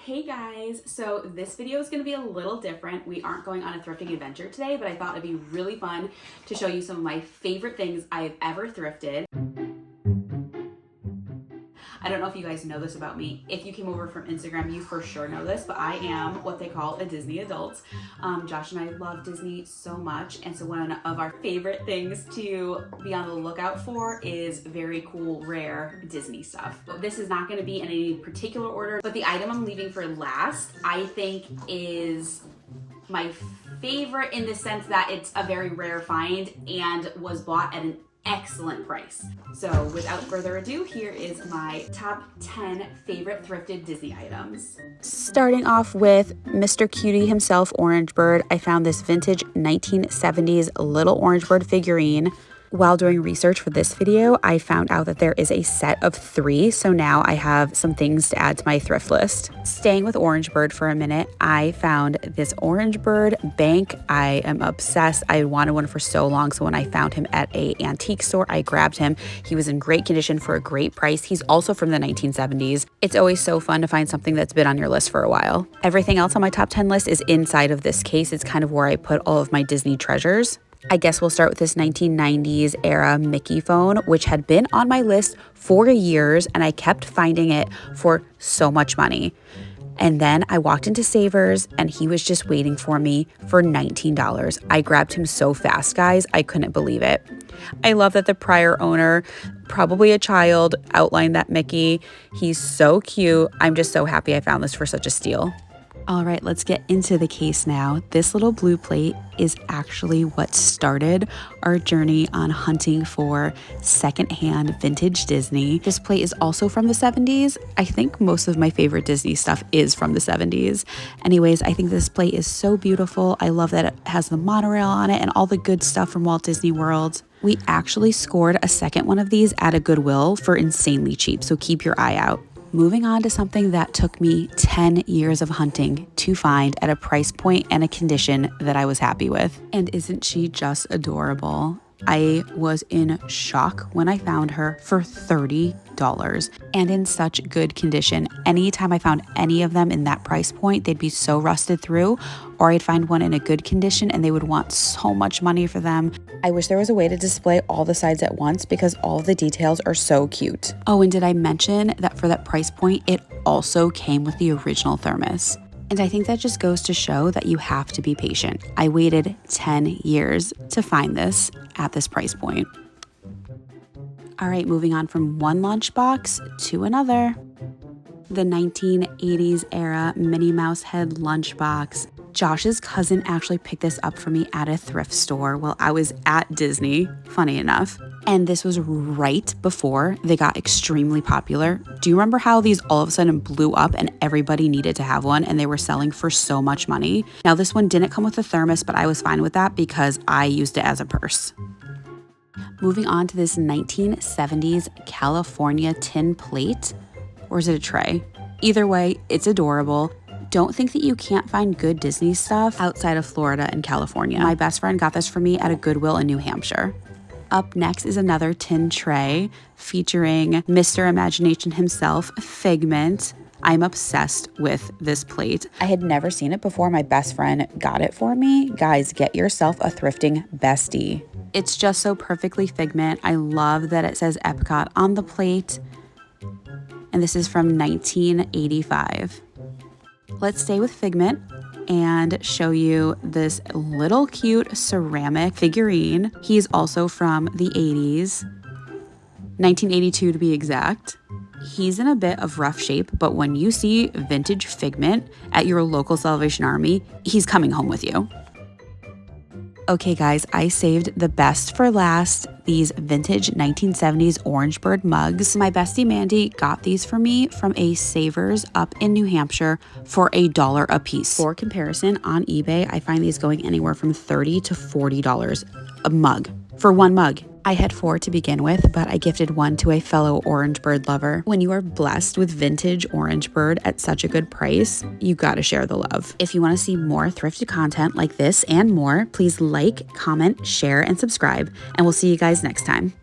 Hey guys, so this video is going to be a little different. We aren't going on a thrifting adventure today, but I thought it'd be really fun to show you some of my favorite things I've ever thrifted. I don't know if you guys know this about me. If you came over from Instagram, you for sure know this, but I am what they call a Disney adult. Josh and I love Disney so much, and so one of our favorite things to be on the lookout for is very cool, rare Disney stuff. But this is not going to be in any particular order, but the item I'm leaving for last, I think, is my favorite in the sense that it's a very rare find and was bought at an excellent price. So without further ado, here is my top 10 favorite thrifted Disney items. Starting off with Mr. Cutie himself, Orange Bird. I found this vintage 1970s little Orange Bird figurine. While doing research for this video, I found out that there is a set of 3, so now I have some things to add to my thrift list. Staying with Orange Bird for a minute, I found this Orange Bird bank. I am obsessed. I wanted one for so long, so when I found him at an antique store, I grabbed him. He was in great condition for a great price. He's also from the 1970s. It's always so fun to find something that's been on your list for a while. Everything else on my top 10 list is inside of this case. It's kind of where I put all of my Disney treasures. I guess we'll start with this 1990s era Mickey phone, which had been on my list for years, and I kept finding it for so much money. And then I walked into Savers, and he was just waiting for me for $19. I grabbed him so fast, guys. I couldn't believe it. I love that the prior owner, probably a child, outlined that Mickey. He's so cute. I'm just so happy I found this for such a steal. All right, let's get into the case now. This little blue plate is actually what started our journey on hunting for secondhand vintage Disney. This plate is also from the 70s. I think most of my favorite Disney stuff is from the 70s. Anyways, I think this plate is so beautiful. I love that it has the monorail on it and all the good stuff from Walt Disney World. We actually scored a second one of these at a Goodwill for insanely cheap, so keep your eye out. Moving on to something that took me 10 years of hunting to find at a price point and a condition that I was happy with. And isn't she just adorable? I was in shock when I found her for $30 and in such good condition. Anytime I found any of them in that price point, they'd be so rusted through, or I'd find one in a good condition and they would want so much money for them. I wish there was a way to display all the sides at once because all of the details are so cute. Oh, and did I mention that for that price point, it also came with the original thermos? And I think that just goes to show that you have to be patient. I waited 10 years to find this at this price point. All right, moving on from one lunchbox to another. The 1980s era Minnie Mouse head lunchbox. Josh's cousin actually picked this up for me at a thrift store while I was at Disney, funny enough. And this was right before they got extremely popular. Do you remember how these all of a sudden blew up and everybody needed to have one and they were selling for so much money? Now this one didn't come with a thermos, but I was fine with that because I used it as a purse. Moving on to this 1970s California tin plate, or is it a tray? Either way, it's adorable. Don't think that you can't find good Disney stuff outside of Florida and California. My best friend got this for me at a Goodwill in New Hampshire. Up next is another tin tray featuring Mr. Imagination himself, Figment. I'm obsessed with this plate. I had never seen it before my best friend got it for me. Guys, get yourself a thrifting bestie. It's just so perfectly Figment. I love that it says Epcot on the plate. And this is from 1985. Let's stay with Figment and show you this little cute ceramic figurine. He's also from the 80s, 1982 to be exact. He's in a bit of rough shape, but when you see vintage Figment at your local Salvation Army, he's coming home with you. Okay guys, I saved the best for last, these vintage 1970s Orange Bird mugs. My bestie Mandy got these for me from a Savers up in New Hampshire for $1 a piece. For comparison, on eBay, I find these going anywhere from $30 to $40 a mug for one mug. I had 4 to begin with, but I gifted one to a fellow Orange Bird lover. When you are blessed with vintage Orange Bird at such a good price, you gotta share the love. If you wanna see more thrifted content like this and more, please like, comment, share, and subscribe, and we'll see you guys next time.